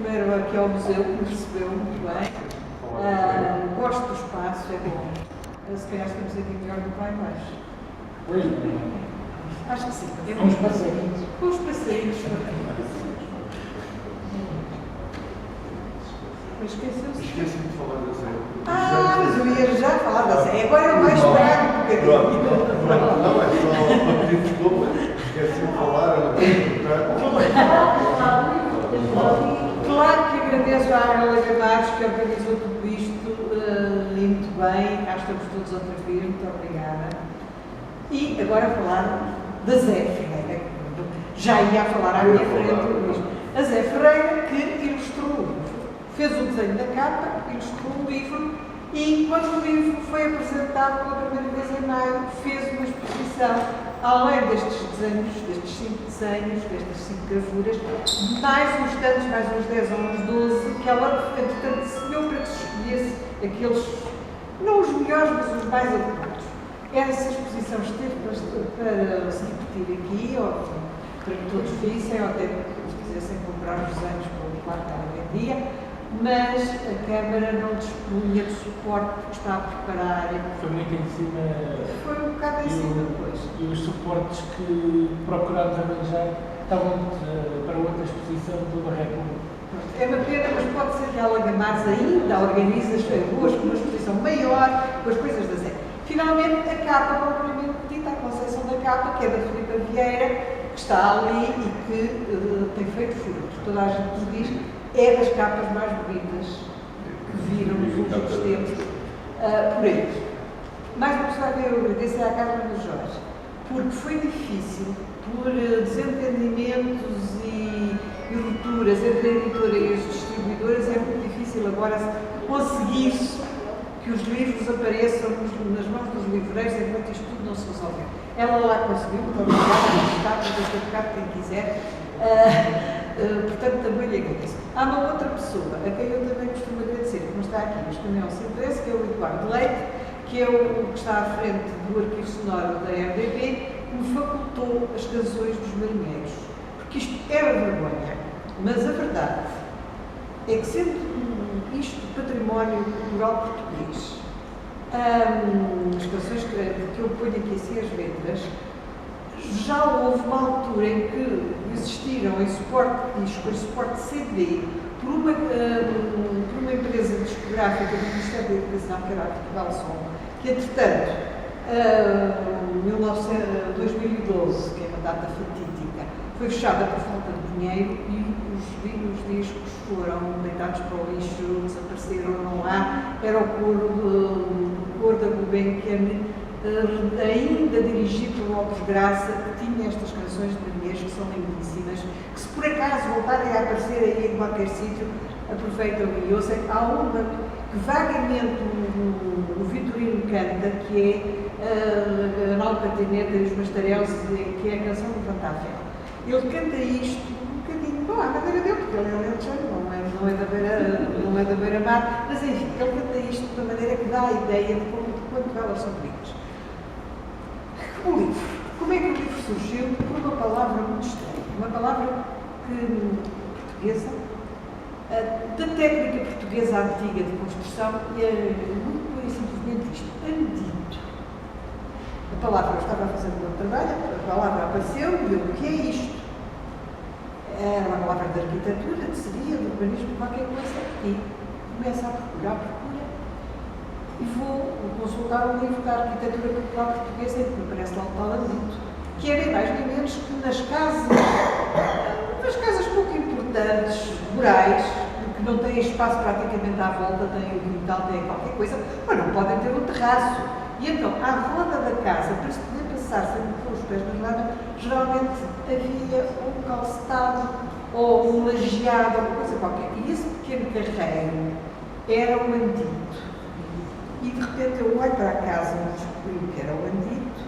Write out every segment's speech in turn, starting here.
primeiro aqui ao museu, que me recebeu muito bem. Gosto do espaço, é bom. Se calhar estamos aqui melhor do que lá embaixo. Pois não. Acho que sim. Com os passarinhos. Com os passarinhos. Mas esqueceu-se. Esqueci-me de falar da Zé. Mas eu ia já falar da Zé. Agora eu vou esperar um bocadinho. Não, é só pedir desculpa. Esqueci de falar, era Claro que agradeço à Arla Gamares que organizou tudo isto e muito bem. Cá estamos todos outra vez. Muito obrigada. E agora falar da Zé Ferreira. Já ia falar à minha frente. A Zé Ferreira que ilustrou o livro. Fez o desenho da capa, ilustrou o livro e, quando o livro foi apresentado pela primeira vez em maio, fez uma exposição, além destes desenhos, destes 5 desenhos, destas 5 gravuras, mais uns tantos, mais uns 10 ou uns 12, que ela, entretanto, desenhou para que se escolhesse aqueles, não os melhores, mas os mais adequados. Essa exposição esteve para se repetir aqui, ou para que todos vissem, ou até que quisessem comprar os desenhos para o quarto que ela vendia. Mas a Câmara não dispunha de suporte que está a preparar. Foi muito em cima. Foi um bocado em cima depois. E os suportes que procurámos arranjar estavam para outra exposição de toda a República. É uma pena, mas pode ser que a Gamares ainda organiza as boas com uma exposição maior, com as coisas da Zé. Finalmente, a capa propriamente dita, a concepção da capa, que é da Filipa Vieira, que está ali e que tem feito furores. Toda a gente nos diz. É das capas mais bonitas que viram nos últimos tempos por eles. Mais uma pessoa que eu agradeço é a Carla do Jorge, porque foi difícil, por desentendimentos e rupturas entre a editora e as distribuidoras, é muito difícil agora conseguir-se que os livros apareçam nas mãos dos livreiros enquanto isto tudo não se resolver. Ela lá conseguiu, muito obrigada, está para tocar quem quiser. Portanto, também lhe agradeço. Há uma outra pessoa, a quem eu também costumo agradecer, que não está aqui, mas que não se interessa, que é o Eduardo Leite, que é o que está à frente do arquivo sonoro da RDP, que me facultou as canções dos marinheiros. Porque isto era vergonha. Mas a verdade é que, sendo isto património cultural português, as canções que eu ponho aqui assim as letras, já houve uma altura em que existiram em suporte de disco, em suporte CD, por uma empresa discográfica do Ministério da Educação, que era a Portugal Som, que entretanto, 2012, que é uma data fatídica, foi fechada por falta de dinheiro e os discos foram deitados para o lixo, desapareceram, não há, era o coro da Gulbenkian, ainda dirigido pelo Lopes Graça, que tinha estas canções de marinheiros que são lindíssimas, que se por acaso voltarem a aparecer aí em qualquer sítio, aproveitam e ouçam. Há uma que vagamente o Vitorino canta, que é a Nalpatineta e os Bastarelos, que é a canção do Fantástico. Ele canta isto um bocadinho, bom, à maneira dele, porque ele é alentejano, não é da beira-mar, mas enfim, ele canta isto de uma maneira que dá a ideia de quanto elas são bonitas. O livro. Como é que o livro surgiu? Por uma palavra muito estranha. Uma palavra portuguesa, da técnica portuguesa antiga de construção, e é muito simplesmente isto: andito. A palavra, eu estava a fazer o meu trabalho, a palavra apareceu e eu, o que é isto? Era uma palavra de arquitetura, de seria, de urbanismo, qualquer coisa, e começo a procurar, e vou consultar um livro da arquitetura popular portuguesa que me parece lá o tal andito, que é nem mais nem menos que nas casas pouco importantes, rurais, que não têm espaço praticamente à volta, têm o quintal, têm qualquer coisa, mas não podem ter um terraço. E então, à roda da casa, para se poder passar sem pôr os pés na lama, geralmente havia um calçado ou um lajeado, ou uma coisa qualquer. E esse pequeno carreiro era um andito. E de repente eu olho para a casa e descobri o que era o andito.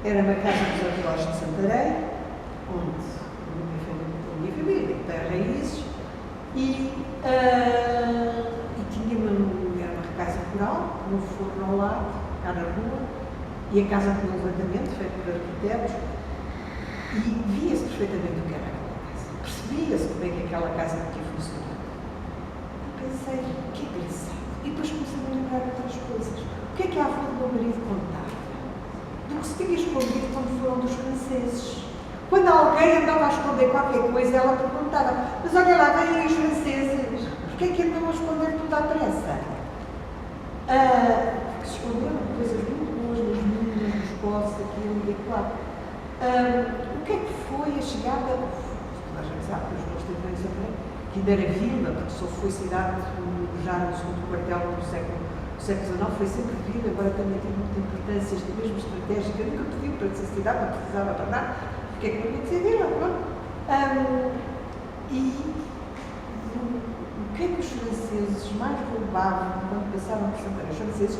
Era uma casa dos avós de Santarém, onde a minha família tem raízes, e tinha era uma casa rural, com um forno ao lado, cá na rua, e a casa tinha um levantamento feito por arquitetos, e via-se perfeitamente o que era aquela casa. Percebia-se como é que aquela casa podia funcionar. pensei, que engraçado. E depois comecei a lembrar de outras coisas. O que é que a avó do meu marido contava? Do que se tinha escondido quando foram dos franceses. Quando alguém andava a esconder qualquer coisa, ela perguntava, mas olha lá, vêm aí os franceses, porquê é que andam a esconder tudo à pressa? Porque se esconderam coisas muito boas nos meninos, nos postos, aquilo e acolá. O que é que foi a chegada, toda a gente sabe que os meus têm também, que ainda era vila, porque só foi cidade já no segundo quartel do século XIX, foi sempre vila, agora também tem muita importância, esta mesma estratégica, nunca pediu para ser cidade, não precisava para nada, porque é que não ia dizer vila, pronto. E o que é que os franceses mais roubavam quando passaram por Santarém? Os franceses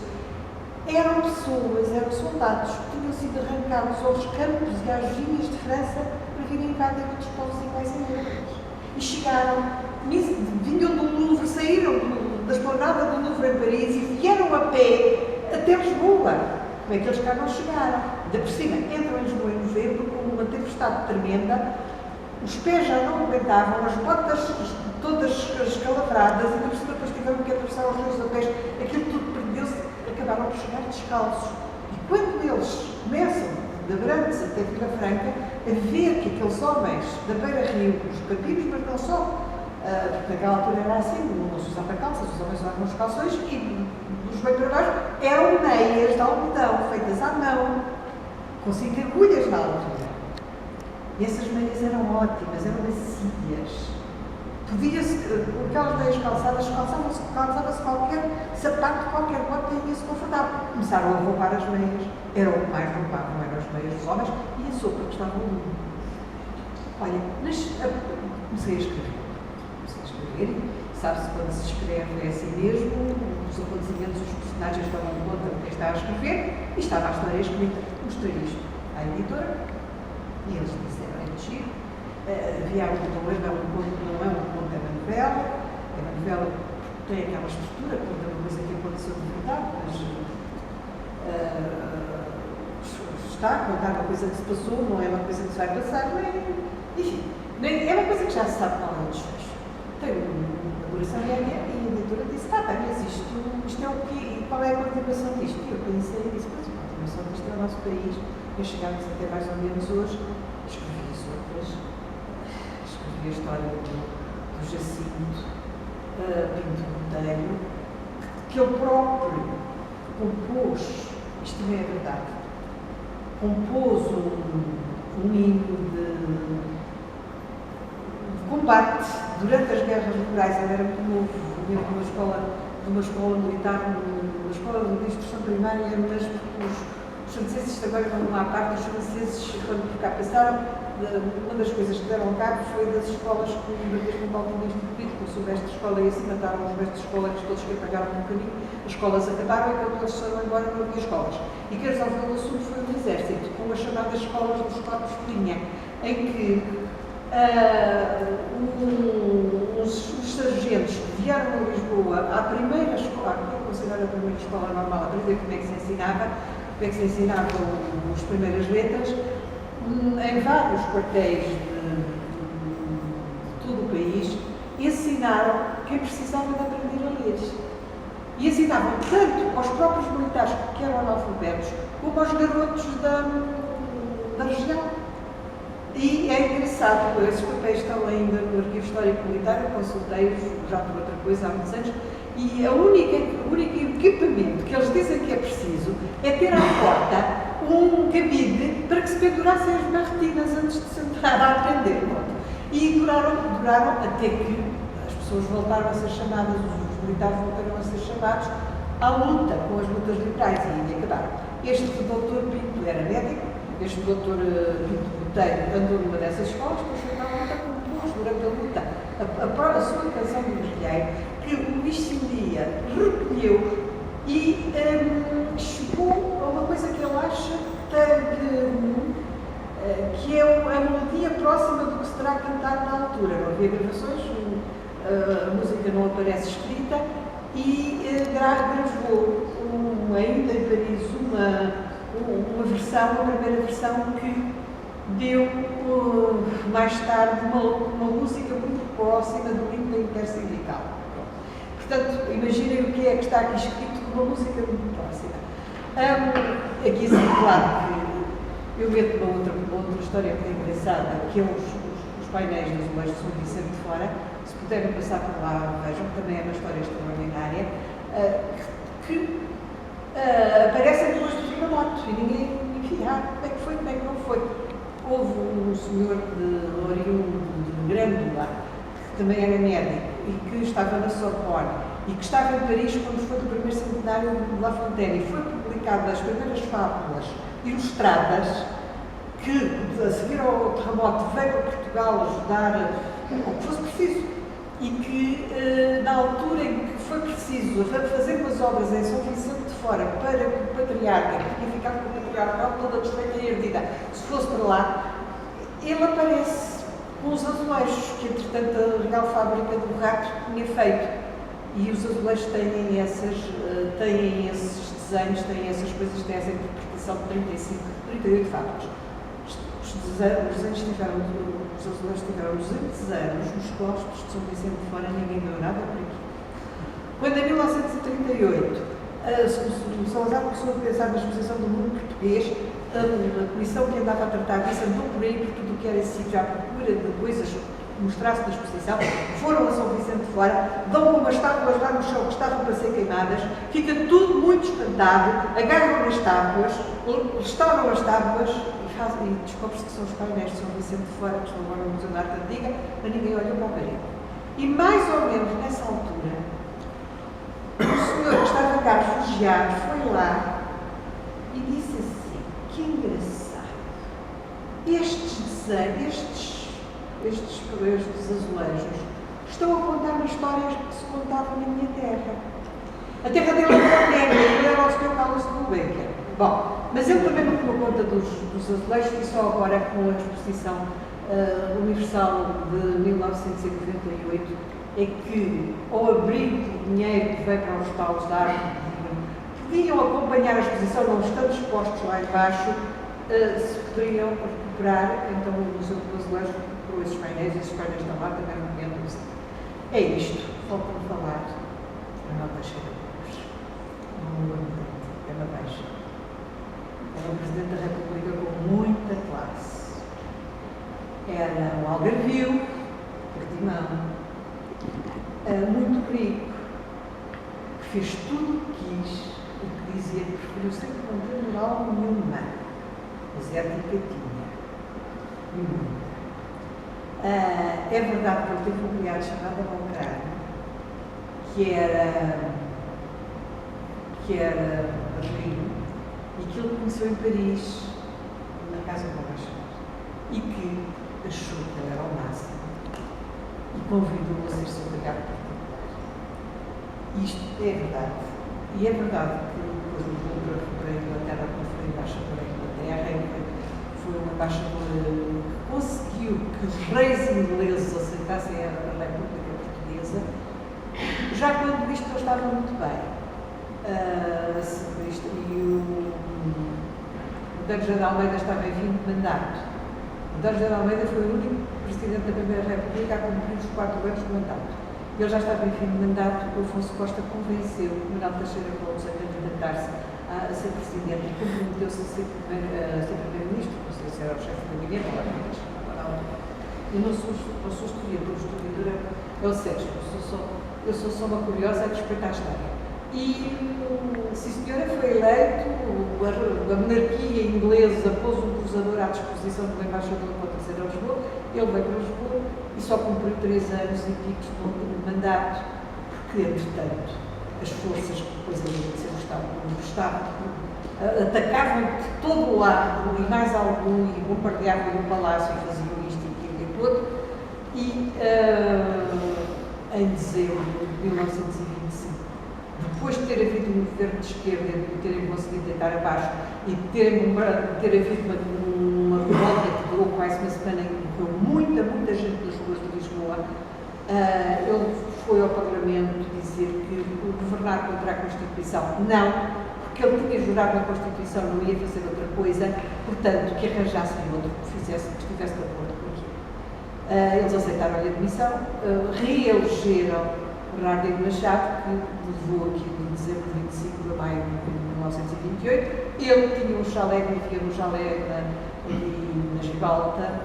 eram pessoas, eram soldados que tinham sido arrancados aos campos e às vinhas de França para virem invadir outros povos iguais a eles. E chegaram, vinham do Louvre, saíram da esplanada do Louvre em Paris e vieram a pé até Lisboa. Como é que eles cá não chegaram? Ainda por cima, entram em Lisboa em novembro com uma tempestade tremenda, os pés já não aguentavam, as botas todas escalavradas, e ainda por cima depois tiveram que atravessar os rios a pés, aquilo tudo perdeu-se, acabaram por chegar descalços. E quando eles começam, de Abrantes até Vila Franca, a ver que aqueles homens da Beira-Rio, os capinos, mas não só, porque naquela altura era assim, não se usava calças, os homens usavam os calções e dos bem para baixo eram meias de algodão, feitas à mão, com 5 agulhas na altura. E essas meias eram ótimas, eram macias. Podia-se, com aquelas meias calçadas, calçava-se qualquer sapato, qualquer bota e ia-se confortável. Começaram a roubar as meias. Era o que mais roubavam, eram as meias dos homens e a sopa que estava no mundo. Olha, comecei a escrever. Sabe-se quando se escreve é assim mesmo, os acontecimentos, os personagens tomam conta de quem está a escrever e estava a história escrita. Mostrei isto à editora e eles disseram, é giro. Havia um problema, não é um conto, é uma novela. É uma novela que tem aquela estrutura, conta uma coisa que aconteceu de verdade, mas está a contar uma coisa que se passou, não é uma coisa que se vai passar, enfim, é uma coisa que já se sabe qual é o desfecho. Tem uma elaboração e a editora disse, mas isto é o quê? Qual é a continuação disto? E eu pensei e disse, pois a continuação disto é o nosso país. E chegámos até mais ou menos hoje, escrevi as outras, escrevi a história do Jacinto Pinto Botelho, que ele próprio compôs, isto não é verdade, compôs um hino de combate durante as guerras rurais. Ele era muito novo, vinha de uma escola militar, uma escola de instrução primária, mas os franceses, agora vão à parte, os franceses, quando por cá passaram, uma das coisas que deram cabo foi das escolas que o Marquês de Pombal tinha instituído, com o Silvestre de Escola, e assim mataram os mestres de escola, que todos que apagaram no caminho, as escolas acabaram e quando eles foram embora não havia escolas. E quem resolveu o assunto foi o Exército, com as chamadas escolas dos corpos de linha, em que os sargentos vieram a Lisboa à primeira escola, que é considerada a primeira escola normal, a aprender como é que se ensinavam as primeiras letras, em vários quartéis de todo o país, ensinaram quem precisava de aprender a ler. E ensinavam tanto aos próprios militares que eram analfabetos, como aos garotos da região. E é engraçado, esses papéis estão ainda no Arquivo Histórico Militar, eu consultei-os já por outra coisa há muitos anos, e o único equipamento que eles dizem que é preciso é ter à porta um cabide para que se pendurassem as barretinas antes de se entrar a aprender. E duraram até que as pessoas voltaram a ser chamadas, os militares voltaram a ser chamados à luta, com as lutas liberais, e acabaram. Este doutor Pinto era médico, este doutor Pinto Botelho andou numa dessas escolas, depois foi para a luta com durante a luta. A sua canção do guerrilheiro, que o Luís Cindia recolheu e chegou a uma coisa que ele acha que é a melodia próxima do que se terá cantado na altura. Não havia gravações, a música não aparece escrita, e gravou ainda em Paris uma versão, a primeira versão que deu mais tarde uma música muito próxima do hino da Intersindical. Portanto, imaginem o que é que está aqui escrito com uma música muito próxima. Aqui assim, claro que eu meto uma outra história que é engraçada, que é os painéis dos azulejos de São Vicente de Fora. Se puderem passar por lá, vejam, que também é uma história extraordinária, que aparecem depois do terremoto e ninguém, enfim, como é que foi, como é que não foi. Houve um senhor oriundo de Grândola, que também era médico e que estava na Sorbonne e que estava em Paris quando foi do primeiro centenário de La Fontaine e foi publicado as primeiras fábulas ilustradas que, a seguir ao terremoto, veio para Portugal ajudar o que fosse preciso e que, na altura em que foi preciso fazer umas obras em São Vicente de Fora para que o patriarca, que tinha ficado com o patriarca toda desfeita e ardida, se fosse para lá, ele aparece com os azulejos que, entretanto, a Real Fábrica do Rato tinha feito. E os azulejos têm esses desenhos, têm essas coisas, têm essa interpretação de 35, 38 fábricas. Os azulejos tiveram 200 anos nos costos de São Vicente de Fora, ninguém deu nada por aqui. Quando, em 1938, o Salazar começou a pensar na exposição do mundo português, a comissão que andava a tratar disso andou por aí por tudo o que era sítio à procura de coisas que mostrasse na exposição, foram a São Vicente de Fora, dão umas tábuas lá no chão que estavam para ser queimadas, fica tudo muito espantado, agarram as tábuas, restauram as tábuas e descobre-se que são os painéis de São Vicente de Fora, que estão agora no Museu da Arte Antiga, mas ninguém olhou para a parede. E mais ou menos nessa altura, o senhor que estava cá refugiado foi lá e disse assim: que engraçado, estes desenhos, estes azulejos estão a contar uma história que se contava na minha terra. A terra dele era negra, ele era o Sr. Carlos de Gulbenkian. Bom, mas ele também não tomou conta dos azulejos e só agora com a exposição universal de 1998 é que, ao abrir o dinheiro que veio para os paus de arte, podiam acompanhar a exposição, não estando expostos lá embaixo, se poderiam recuperar, então o Museu do Azulejo recuperou esses painéis estão lá, também não tinham dúvida. É isto, falta-me falar a Nova Cheira de Cruz. É uma baixa. Era um Presidente da República com muita classe. Era um algarvio, portimão, muito rico, que fez tudo o que quis e que dizia que preferiu sempre não ter moral nenhuma, mas ética tinha. É verdade que ele teve um criado chamado Balcrano, que era padrinho, e que ele conheceu em Paris, na casa do embaixador, e que achou que ele era o máximo e convidou-o a ser seu legado particular. Isto é verdade. E é verdade que depois do Lula para a Inglaterra, quando foi embaixador da Inglaterra, foi um embaixador que conseguiu que os reis ingleses aceitassem a República Portuguesa, já quando isto não estava muito bem. E o Dr. José de Almeida estava em fim de mandato. O Dr. José de Almeida foi o único Presidente da Primeira República a cumprir os 4 anos de mandato. Ele já estava em fim de mandato, o Afonso Costa convenceu o Manuel Teixeira Coutos a candidatar-se a ser Presidente e comprometeu-se a ser Primeiro-Ministro, não sei se era o chefe do gabinete ou não. Eu não sou historiadora, o historiador é o Sérgio, eu sou só uma curiosa a respeitar a história. E, se a senhora foi eleito, a monarquia inglesa pôs um cruzador à disposição do embaixador para trazer a Lisboa, ele veio para Lisboa e só cumpriu 3 anos e pico de mandato, porque, entretanto, as forças que depois haviam de ser o Estado atacavam de todo o lado, e mais algum, e bombardeavam o palácio e faziam isto e aquilo e tudo, e em dezembro de 1925, depois de ter havido um governo de esquerda e de terem conseguido deitar abaixo e de ter havido uma revolta que durou quase uma semana e morreu muita gente das ruas de Lisboa, ele foi ao Parlamento dizer que governar contra a Constituição não, porque ele tinha jurado na Constituição, não ia fazer outra coisa, portanto, que arranjassem outro que estivesse de acordo com aquilo. Eles aceitaram a admissão, reelegeram Bernardo Machado, que levou aqui de dezembro de 25 de maio de 1928. Ele tinha um chalé, vivia no chalé ali na Gibraltar,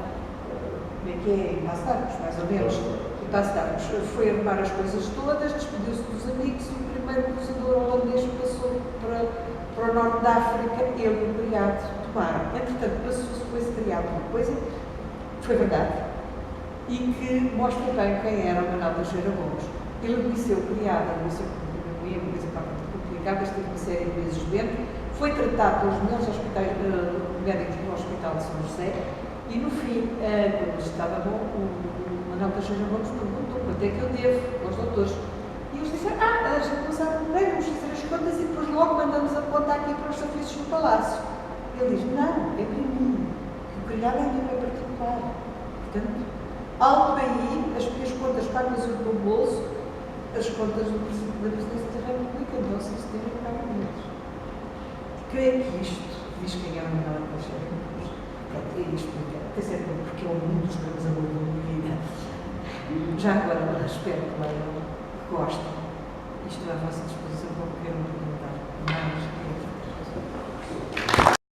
como é que é? Em Passo de Arcos, mais ou menos. Em Passo de Arcos. Foi arrumar as coisas todas, despediu-se dos amigos e o primeiro cruzador holandês passou para o norte da África, ele e o criado tomaram. Entretanto, passou-se com esse criado uma coisa que foi verdade e que mostra bem quem era o Manuel Teixeira Gomes. Ele adoeceu o criado, adoeceu com uma coisa complicada, esteve uma série de meses doente, foi tratado pelos melhores hospitais médicos do Hospital de São José e no fim, quando estava bom, o Manuel Teixeira Gomes perguntou quanto é que eu devo aos doutores. E eles disseram, a gente não sabe bem, vamos fazer as contas e depois logo mandamos a conta aqui para os serviços do Palácio. Ele diz, não, é para mim, que o criado é meu, é particular. Portanto, alto aí, as minhas contas pagas no meu bolso, as contas da Presidência da República, não sei se devem pagar menos. Creio que isto diz quem é o Manuel Teixeira Gomes. Pronto, é isto, até certo ponto, porque é o mundo dos grandes amores da minha vida. Já agora, espero que leiam, que gostem. Isto é à vossa disposição para qualquer um perguntar mais.